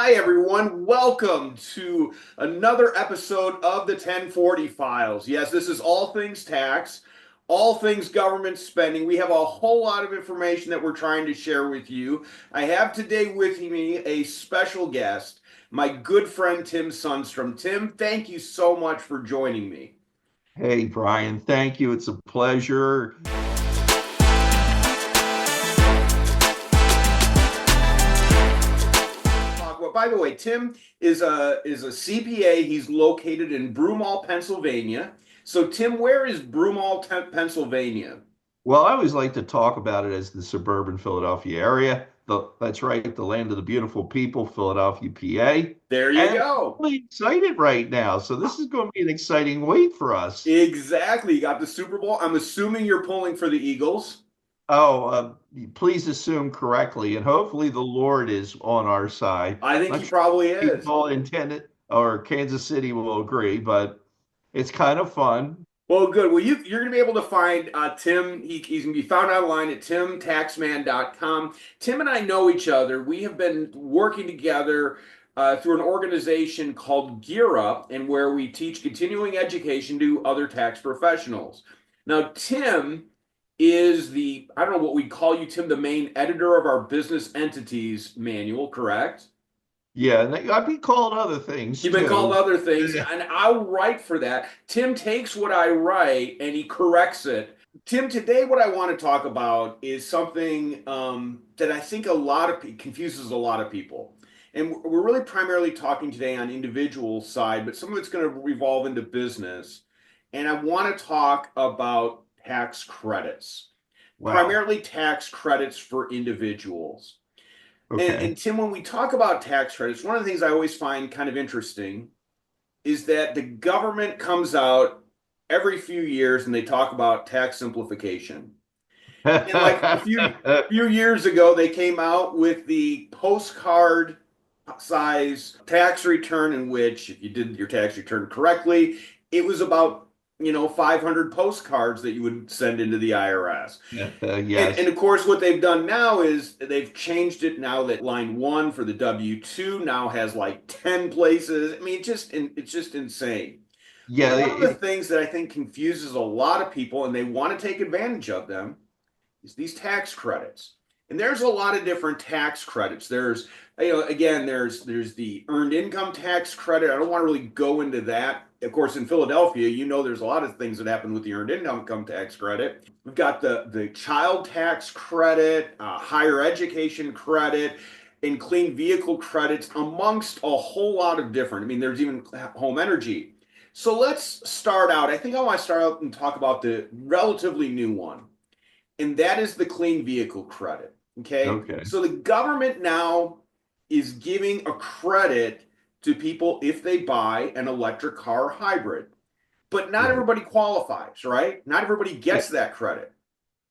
Hi, everyone. Welcome to another episode of the 1040 Files. Yes, this is all things tax, all things government spending. We have a whole lot of information that we're trying to share with you. I have today with me a special guest, my good friend Tim Sundstrom. Tim, thank you so much for joining me. Hey, Brian, thank you. It's a pleasure. Well, by the way, Tim is a CPA. He's located in Broomall, Pennsylvania. So, Tim, where is Broomall, Pennsylvania? Well, I always like to talk about it as the suburban Philadelphia area. That's right, the land of the beautiful people, Philadelphia, PA. There you And I'm go. really excited right now. So this is going to be an exciting week for us. Exactly. You got the Super Bowl. I'm assuming you're pulling for the Eagles. Oh, please assume correctly, and hopefully the Lord is on our side. I think Not he sure probably if is. people intended or Kansas City will agree, but it's kind of fun. Well, good. Well, you're going to be able to find Tim. He's going to be found online at timtaxman.com. Tim and I know each other. We have been working together through an organization called Gear Up, and where we teach continuing education to other tax professionals. Now, Tim is I don't know what we call you, Tim, the main editor of our business entities manual, correct? Yeah, and I've been called other things You've been called too. other things, and I'll write for that. Tim takes what I write and he corrects it. Tim, today what I want to talk about is something that I think confuses a lot of people. And we're really primarily talking today on individual side, but some of it's going to revolve into business. And I want to talk about tax credits, Wow. primarily tax credits for individuals. And Okay. Tim, when we talk about tax credits, one of the things I always find kind of interesting is that the government comes out every few years and they talk about tax simplification. And like a few years ago, they came out with the postcard size tax return, in which if you did your tax return correctly, it was about 500 postcards that you would send into the IRS. And Yes. of course, what they've done now is they've changed it now that line one for the W-2 now has like 10 places. I mean, it's just insane. But Yeah. one of the things that I think confuses a lot of people, and they want to take advantage of them, is these tax credits. And there's a lot of different tax credits. Again, there's the earned income tax credit. I don't want to really go into that. Of course, in Philadelphia, there's a lot of things that happen with the earned income tax credit. We've got the child tax credit, higher education credit, and clean vehicle credits, amongst a whole lot of different. I mean, there's even home energy. So let's start out. I think I want to start out and talk about the relatively new one, and that is the clean vehicle credit. Okay. Okay. So the government now is giving a credit to people if they buy an electric car or hybrid. But not Right. everybody qualifies, right? Not everybody Yeah. gets that credit.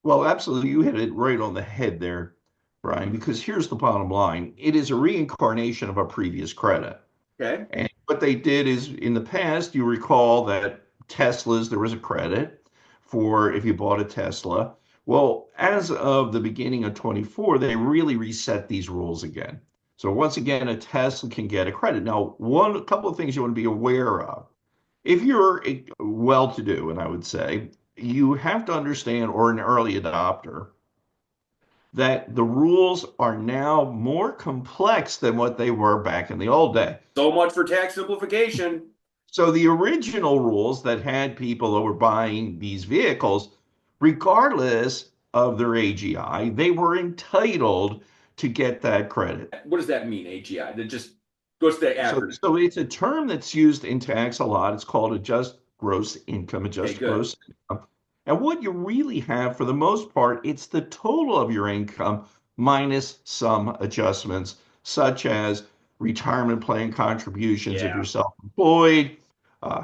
Well, absolutely. You hit it right on the head there, Brian, because here's the bottom line. It is a reincarnation of a previous credit. Okay. And what they did is in the past, you recall that Teslas, there was a credit for if you bought a Tesla. Well, as of the beginning of 24, they really reset these rules again. So once again, a Tesla can get a credit. Now, a couple of things you want to be aware of. If you're well-to-do, and I would say, you have to understand, or an early adopter, that the rules are now more complex than what they were back in the old day. So much for tax simplification. So the original rules that had people that were buying these vehicles, regardless of their AGI, they were entitled to get that credit. What does that mean, AGI? That just goes to the So, acronym. so it's a term that's used in tax a lot. It's called Okay, adjusted good. gross income. And what you really have, for the most part, it's the total of your income minus some adjustments, such as retirement plan contributions if you're Yeah. self-employed,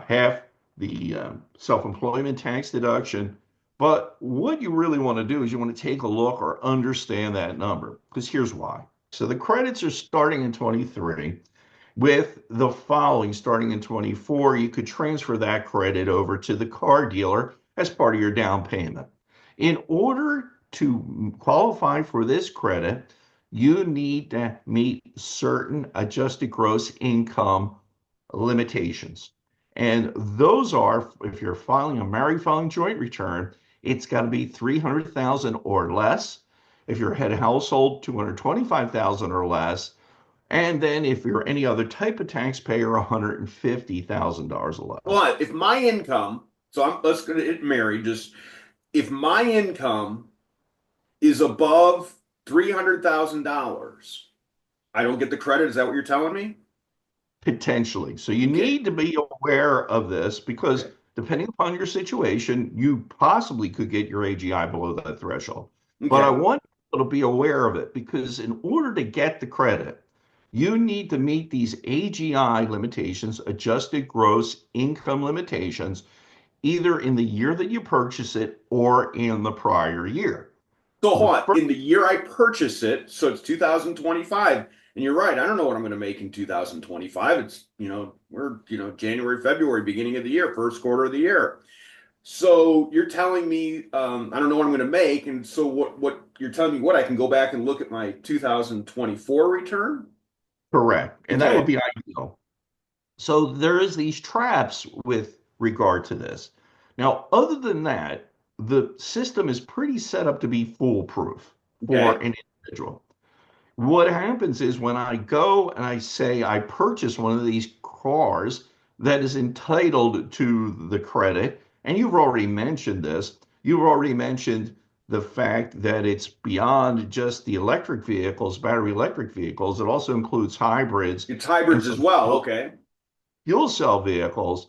half the self-employment tax deduction. But what you really want to do is you want to take a look or understand that number, because here's why. So the credits are starting in 23 with the following. Starting in 24, you could transfer that credit over to the car dealer as part of your down payment. In order to qualify for this credit, you need to meet certain adjusted gross income limitations. And those are, if you're filing a married filing joint return, it's got to be 300,000 or less. If you're head of household, 225,000 or less. And then if you're any other type of taxpayer, $150,000 or less. But if my income, so let's go to it married, just if my income is above $300,000, I don't get the credit. Is that what you're telling me? Potentially. So you Okay. need to be aware of this because Okay. depending upon your situation, you possibly could get your AGI below that threshold. But I Okay. want people to be aware of it because in order to get the credit, you need to meet these AGI limitations, adjusted gross income limitations, either in the year that you purchase it or in the prior year. So The hold on. first In the year I purchase it, so it's 2025, and you're right, I don't know what I'm going to make in 2025. It's, we're, January, February, beginning of the year, first quarter of the year. So you're telling me I don't know what I'm going to make, and so what you're telling me what I can go back and look at my 2024 return? correct, and that would Okay. be ideal. So there is these traps with regard to this. Now, other than that, the system is pretty set up to be foolproof for Okay. an individual. What happens is when I go and I say I purchase one of these cars that is entitled to the credit, and you've already mentioned this, you've already mentioned the fact that it's beyond just the electric vehicles, battery electric vehicles. It also includes hybrids It's and hybrids as some well. Okay. fuel cell vehicles.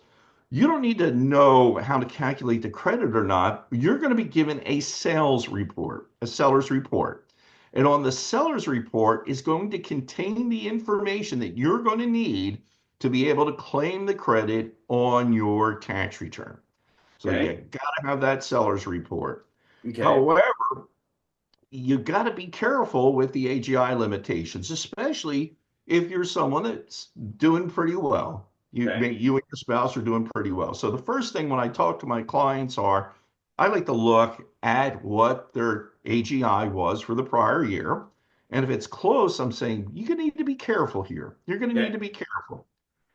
You don't need to know how to calculate the credit or not. You're going to be given a sales report, a seller's report. And on the seller's report is going to contain the information that you're going to need to be able to claim the credit on your tax return. So you Okay. got to have that seller's report. Okay. However, you got to be careful with the AGI limitations, especially if you're someone that's doing pretty well. Okay. You and your spouse are doing pretty well. So the first thing when I talk to my clients are, I like to look at what their AGI was for the prior year. And if it's close, I'm saying you're going to need to be careful here. You're going to need Okay. to be careful.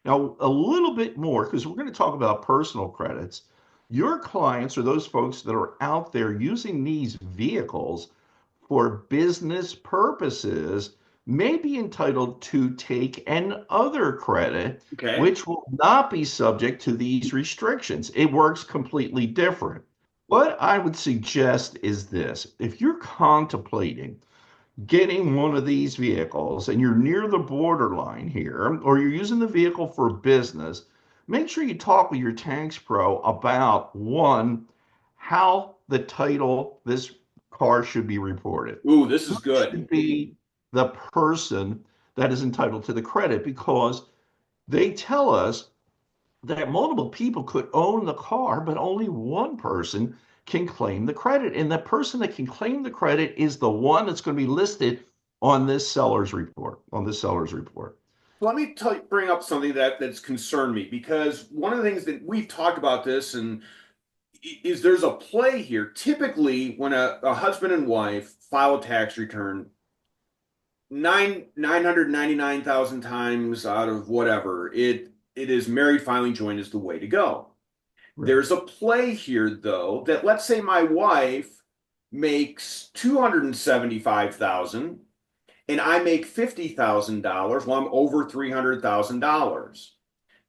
Now, a little bit more, because we're going to talk about personal credits. Your clients are those folks that are out there using these vehicles for business purposes may be entitled to take an other credit, Okay. which will not be subject to these restrictions. It works completely different. What I would suggest is this: if you're contemplating getting one of these vehicles and you're near the borderline here, or you're using the vehicle for business, make sure you talk with your tax pro about one, how the title this car should be reported. Ooh, this Who is good. should be the person that is entitled to the credit? Because they tell us that multiple people could own the car, but only one person can claim the credit. And the person that can claim the credit is the one that's going to be listed on this seller's report, on this seller's report. Let me bring up something that's concerned me because one of the things that we've talked about this and is there's a play here. Typically, when a husband and wife file a tax return, 999,000 times out of whatever, it is married filing joint is the way to go. Right. There's a play here though that let's say my wife makes 275,000 and I make $50,000, well, I'm over $300,000.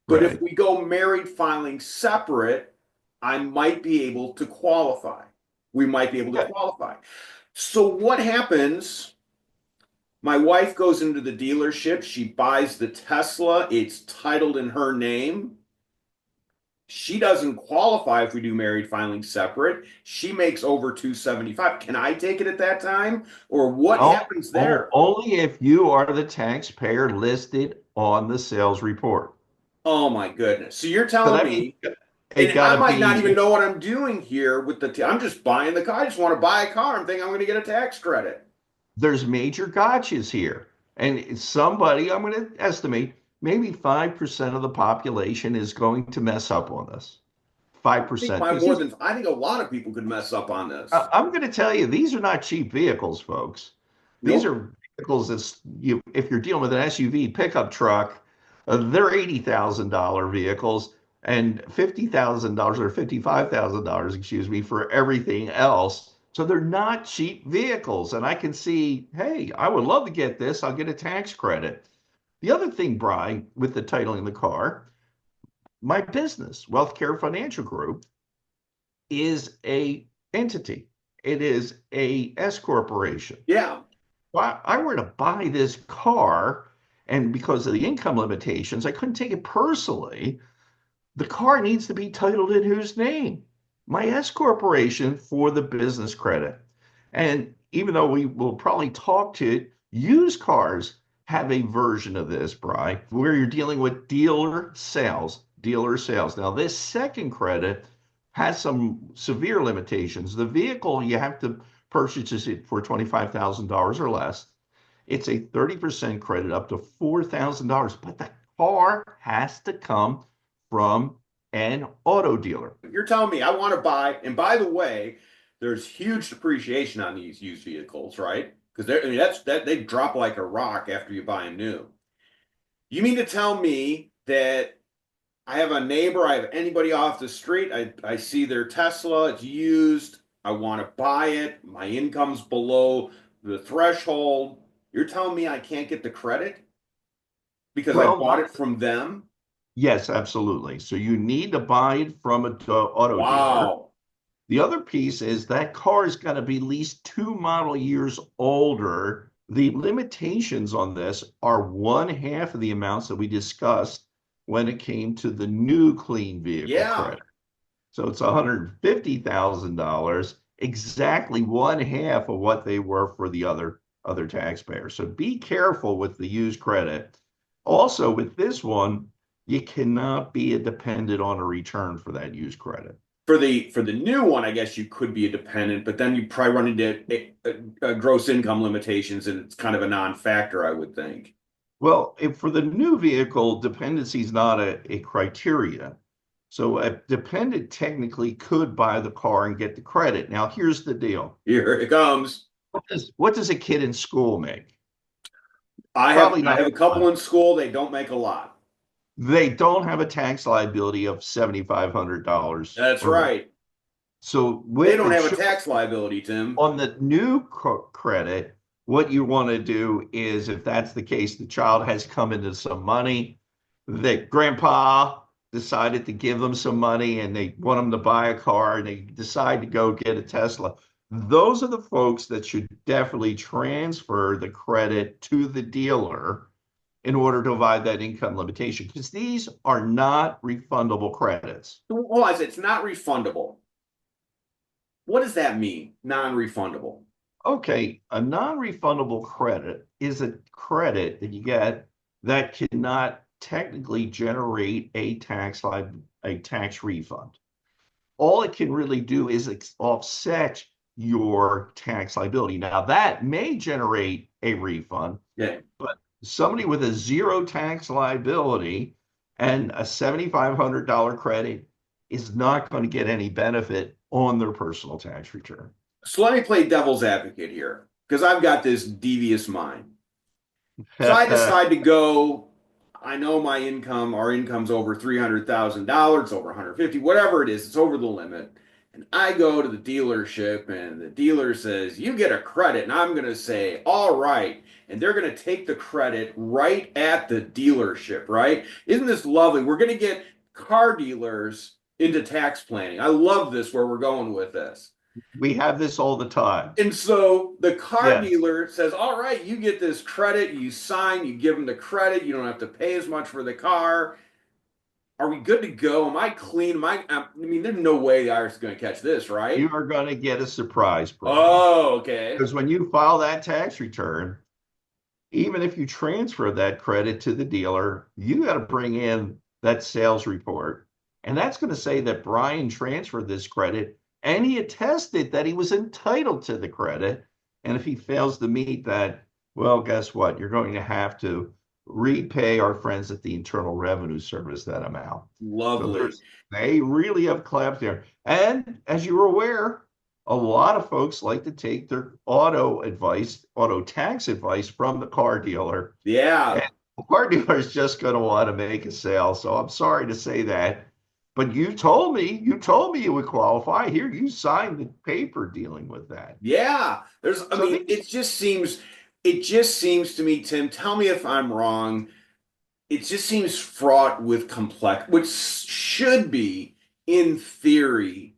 But if Right. we go married filing separate, I might be able to qualify. We might be able to Okay. qualify. So what happens? My wife goes into the dealership. She buys the Tesla. It's titled in her name. She doesn't qualify if we do married filing separate. She makes over 275. Can I take it at that time? Or what happens there? Only if you are the taxpayer listed on the sales report. Oh my goodness. So you're So telling that means me, it and got I to might not even be, know what I'm doing here with I'm just buying the car. I just want to buy a car. I'm thinking I'm going to get a tax credit. there's major gotchas here. And somebody, I'm going to estimate, maybe 5% of the population is going to mess up on this. I think 5%. by Because more these, than I think a lot of people could mess up on this. I'm going to tell you, these are not cheap vehicles, folks. These Nope. are vehicles, if you're dealing with an SUV pickup truck, they're $80,000 vehicles and $50,000 or $55,000, excuse me, for everything else. So they're not cheap vehicles. And I can see, hey, I would love to get this. I'll get a tax credit. The other thing, Brian, with the title in the car, my business, Wealth Care Financial Group, is a entity. It is a S corporation. Yeah. If I were to buy this car, and because of the income limitations, I couldn't take it personally. The car needs to be titled in whose name? My S corporation for the business credit. And even though we will probably talk to it, used cars have a version of this, Brian, where you're dealing with dealer sales. Dealer sales. Now, this second credit has some severe limitations. The vehicle, you have to purchase it for $25,000 or less. It's a 30% credit up to $4,000, but the car has to come from an auto dealer. You're telling me I want to buy, and by the way, there's huge depreciation on these used vehicles, right? Because I mean, that they drop like a rock after you buy them new. You mean to tell me that I have a neighbor, I have anybody off the street, I see their Tesla, it's used, I want to buy it, my income's below the threshold. You're telling me I can't get the credit because I Well, bought it from them? yes, absolutely. So you need to buy it from an auto dealer. Wow. The other piece is that car is going to be at least 2 model years older. The limitations on this are one half of the amounts that we discussed when it came to the new clean vehicle Yeah. credit. So it's $150,000, exactly one half of what they were for the other taxpayers. So be careful with the used credit. Also, with this one, you cannot be a dependent on a return for that used credit. For the new one, I guess you could be a dependent, but then you probably run into gross income limitations, and it's kind of a non-factor, I would think. Well, if for the new vehicle, dependency is not a criteria. So a dependent technically could buy the car and get the credit. Now, here's the deal. Here it comes. What does a kid in school make? I Probably have not. a couple in school. They don't make a lot. They don't have a tax liability of $7,500 That's or more. right. So They with don't the have a tax liability, Tim. on the new credit, what you want to do is, if that's the case, the child has come into some money, that grandpa decided to give them some money and they want them to buy a car and they decide to go get a Tesla. Those are the folks that should definitely transfer the credit to the dealer in order to avoid that income limitation, because these are not refundable credits. Well, I said it's not refundable. What does that mean? Non-refundable. Okay, a non-refundable credit is a credit that you get that cannot technically generate a tax refund. All it can really do is offset your tax liability. Now, that may generate a refund, Yeah. but somebody with a zero tax liability and a $7,500 credit is not going to get any benefit on their personal tax return. So let me play devil's advocate here because I've got this devious mind. So I decide to go. I know our income's over $300,000, over 150, whatever it is, it's over the limit. And I go to the dealership and the dealer says, you get a credit. And I'm going to say, all right. And they're going to take the credit right at the dealership, right? Isn't this lovely? We're going to get car dealers into tax planning. I love this where we're going with this. We have this all the time. And so the car Yes. dealer says, all right, you get this credit, you sign, you give them the credit, you don't have to pay as much for the car. Are we good to go? Am I clean? I mean, there's no way the IRS is going to catch this, right? You are going to get a surprise, Brian. Oh, okay. Because when you file that tax return, even if you transfer that credit to the dealer, you got to bring in that sales report. And that's going to say that Brian transferred this credit and he attested that he was entitled to the credit. And if he fails to meet that, well, guess what? You're going to have to repay our friends at the Internal Revenue Service that amount. Lovely. So they really have clapped there. And as you were aware, a lot of folks like to take their auto tax advice from the car dealer. And Yeah. the car dealer is just going to want to make a sale. So I'm sorry to say that. But you told me you would qualify. Here, you signed the paper dealing with that. Yeah. I So mean, these, it just seems to me, Tim, tell me if I'm wrong. It just seems fraught with complex, which should be, in theory,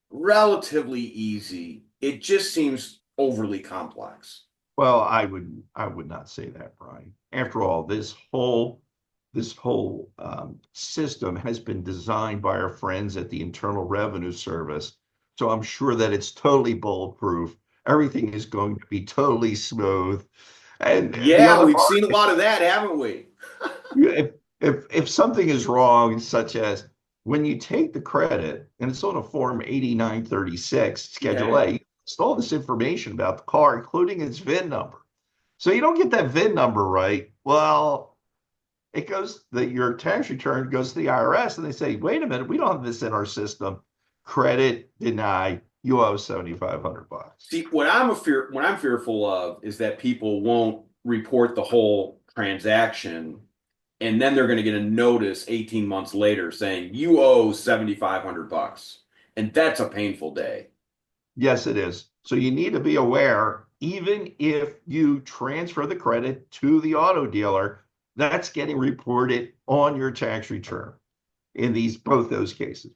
relatively easy. It just seems overly complex. well, I would not say that, Brian. After all, this whole system has been designed by our friends at the Internal Revenue Service. So I'm sure that it's totally bulletproof. Everything is going to be totally smooth. And the Yeah, other we've part, seen a lot of that, haven't we? if something is wrong, such as when you take the credit and it's on a form 8936, Schedule Okay. A, it's all this information about the car, including its VIN number. So you don't get that VIN number right. Well, your tax return goes to the IRS and they say, wait a minute, we don't have this in our system. Credit denied. You owe 7,500 bucks. See, what I'm fearful of is that people won't report the whole transaction, and then they're going to get a notice 18 months later saying you owe 7,500 bucks. And that's a painful day. Yes, it is. So you need to be aware, even if you transfer the credit to the auto dealer, that's getting reported on your tax return in both those cases.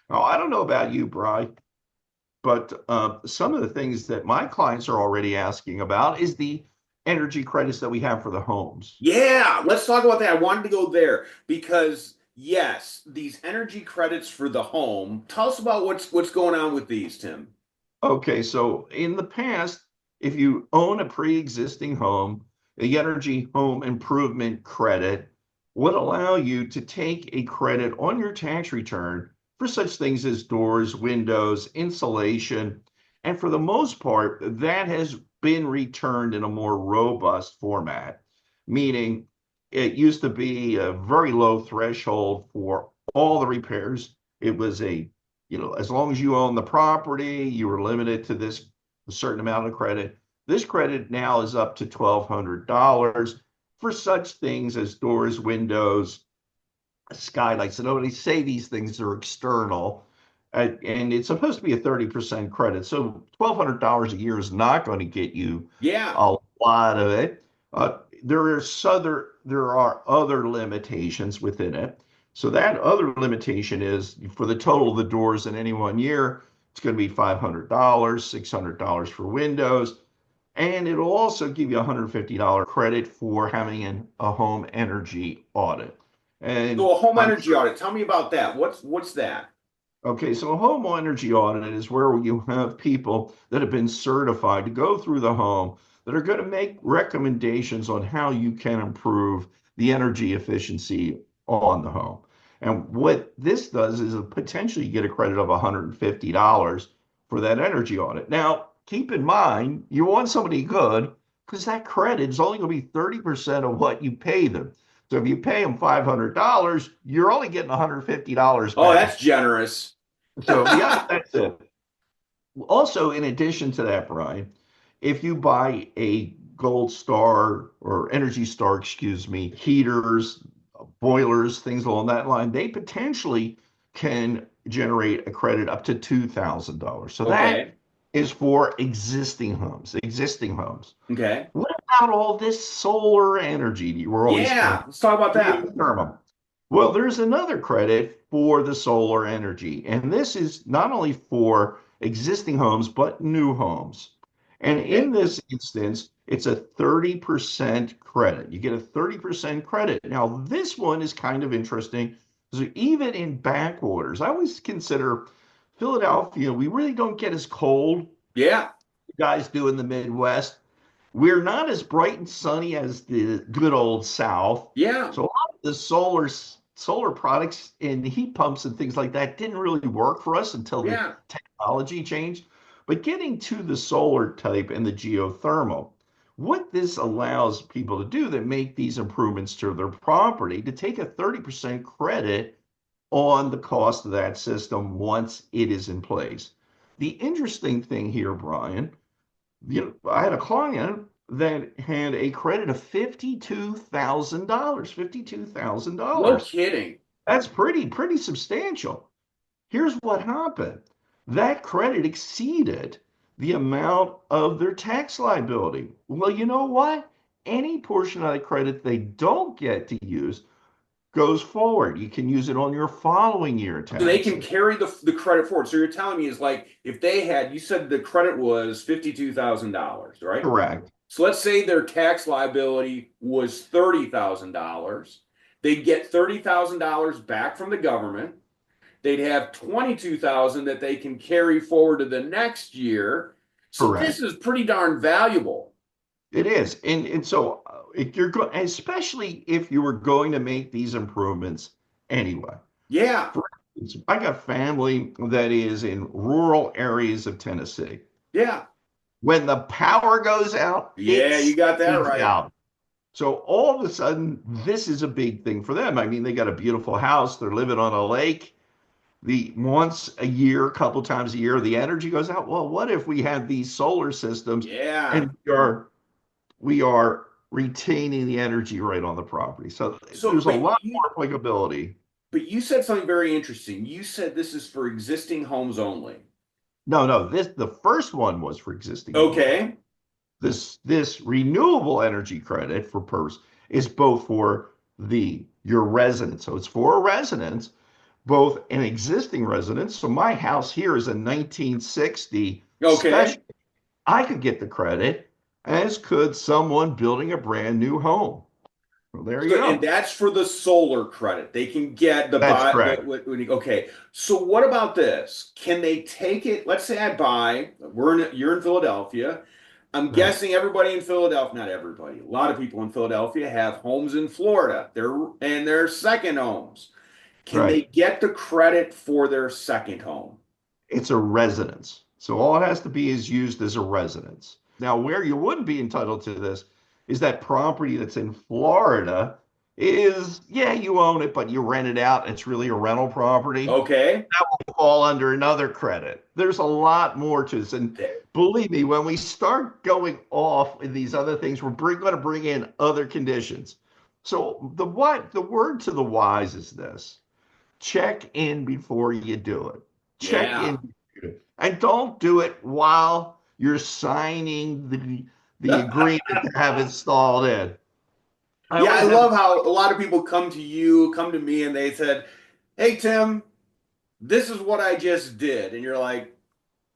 Now, I don't know about you, Bry, but some of the things that my clients are already asking about is the energy credits that we have for the homes. Yeah, let's talk about that. I wanted to go there because yes, these energy credits for the home. Tell us about what's going on with these, Tim. Okay, so in the past, if you own a pre-existing home, the energy home improvement credit would allow you to take a credit on your tax return for such things as doors, windows, insulation. And for the most part, that has been returned in a more robust format, meaning it used to be a very low threshold for all the repairs. It was as long as you own the property, you were limited to this a certain amount of credit. This credit now is up to $1,200 for such things as doors, windows, skylights. And nobody say these things are external. And it's supposed to be a 30% credit. So $1,200 a year is not going to get you Yeah. a lot of it. There are other limitations within it. So that other limitation is for the total of the doors in any one year, it's going to be $500, $600 for windows, and it'll also give you a $150 credit for having a home energy audit. And So a home I'm energy sure, audit. Tell me about that. What's that? okay, so a home energy audit is where you have people that have been certified to go through the home that are going to make recommendations on how you can improve the energy efficiency on the home. And what this does is potentially you get a credit of $150 for that energy audit. Now, keep in mind, you want somebody good because that credit is only going to be 30% of what you pay them. So if you pay them $500, you're only getting $150 Oh, that's back. generous. So yeah, that's it. Also, in addition to that, Brian, if you buy a Gold Star or Energy Star, excuse me, heaters, boilers, things along that line, they potentially can generate a credit up to $2,000. So that Okay. is for existing homes, existing homes. Okay. What about all this solar energy you were always Yeah. talking Let's talk about that. geothermal? Well, there's another credit for the solar energy, and this is not only for existing homes, but new homes. And in Okay. this instance, it's a 30% credit. You get a 30% credit. Now, this one is kind of interesting. So even in backwaters, I always consider Philadelphia, we really don't get as cold, Yeah. you guys do in the Midwest. We're not as bright and sunny as the good old South. Yeah. So a lot of the solar products and heat pumps and things like that didn't really work for us until the Yeah. technology changed. But getting to the solar type and the geothermal, what this allows people to do that make these improvements to their property to take a 30% credit on the cost of that system once it is in place. The interesting thing here, Brian, I had a client that had a credit of $52,000. No $52,000. kidding. That's pretty substantial. Here's what happened. That credit exceeded the amount of their tax liability. Well, you know what? Any portion of the credit they don't get to use goes forward. You can use it on your following year So they can taxes. carry the credit forward. So you're telling me is like if they had, you said the credit was $52,000, right? Correct. So let's say their tax liability was $30,000. They'd get $30,000 back from the government. They'd have 22,000 that they can carry forward to the next year. So this Correct. is pretty darn valuable. It is. And so if you're going, especially if you were going to make these improvements anyway. Yeah. For instance, I got family that is in rural areas of Tennessee. Yeah. When the power goes out, it Yeah, you got that stays right. out. So all of a sudden, this is a big thing for them. I mean, they got a beautiful house. They're living on a lake. The once a year, a couple times a year, the energy goes out. Well, what if we had these solar systems Yeah. and we are retaining the energy right on the property? So So, there's a lot more applicability. but you said something very interesting. You said this is for existing homes only. No, the first one was for existing homes. Okay. This renewable energy credit for PERS is both for your residents. So it's for a residence, both an existing residence. So my house here is a 1960 Okay. special. I could get the credit, as could someone building a brand new home. Well, there you So, and go. that's for the solar credit. They can get the That's buy correct. okay. So what about this? Can they take it? Let's say I buy, you're in Philadelphia. I'm Right. guessing everybody in Philadelphia, not everybody, a lot of people in Philadelphia have homes in Florida. They're second homes. Can they Right. get the credit for their second home? It's a residence. So all it has to be is used as a residence. Now, where you wouldn't be entitled to this is that property that's in Florida is, yeah, you own it, but you rent it out. It's really a rental property. Okay. That will fall under another credit. There's a lot more to this. And believe me, when we start going off in these other things, we're going to bring in other conditions. So the word to the wise is this: check in before you do it. Check Yeah. in and don't do it while you're signing the agreement to have installed in. I Yeah, I always have love how a lot of people come to me, and they said, "Hey, Tim, this is what I just did." And you're like,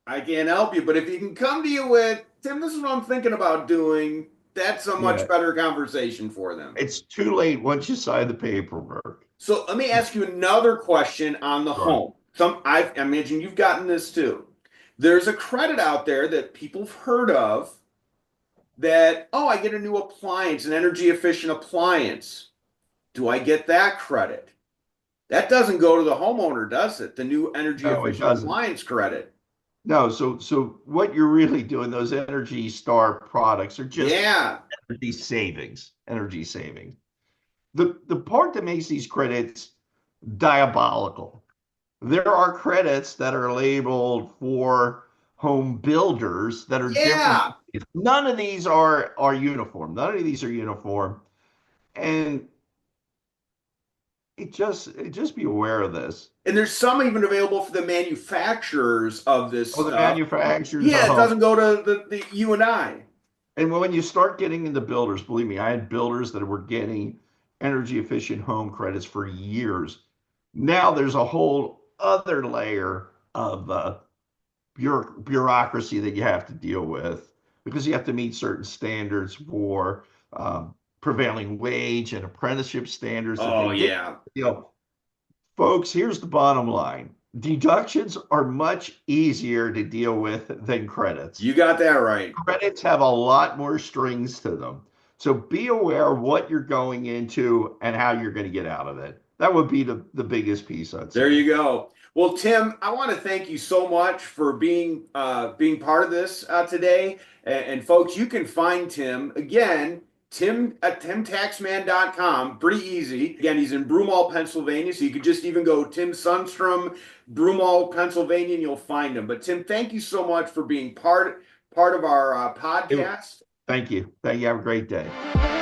"I can't help you, but if you can come to you with, Tim, this is what I'm thinking about doing," that's a much yeah, better conversation for them. it's too late once you sign the paperwork. So let me ask you another question on the Right. home. I imagine you've gotten this too. There's a credit out there that people have heard of that, oh, I get a new appliance, an energy efficient appliance. Do I get that credit? That doesn't go to the homeowner, does it? The new energy No, it efficient doesn't. appliance credit. No, so what you're really doing, those Energy Star products are just Yeah. energy savings, energy savings. The part that makes these credits diabolical, there are credits that are labeled for home builders that are different. Yeah. None of these are uniform. None of these are uniform. And just be aware of this. And there's some even available for the manufacturers of this Oh, the stuff. manufacturers Yeah, of it home. doesn't go to the you and I. And when you start getting into builders, believe me, I had builders that were getting energy efficient home credits for years. Now there's a whole other layer of bureaucracy that you have to deal with because you have to meet certain standards for prevailing wage and apprenticeship standards that they Oh did. yeah. You know, folks, here's the bottom line. Deductions are much easier to deal with than credits. You got that right. Credits have a lot more strings to them. So be aware of what you're going into and how you're going to get out of it. That would be the biggest piece, I'd There say. you go. Well, Tim, I want to thank you so much for being part of this today. And folks, you can find Tim again Tim at timtaxman.com. Pretty easy. Again, he's in Broomall, Pennsylvania. So you could just even go Tim Sundstrom, Broomall, Pennsylvania, and you'll find him. But Tim, thank you so much for being part of our podcast. Thank you. Thank you. Have a great day.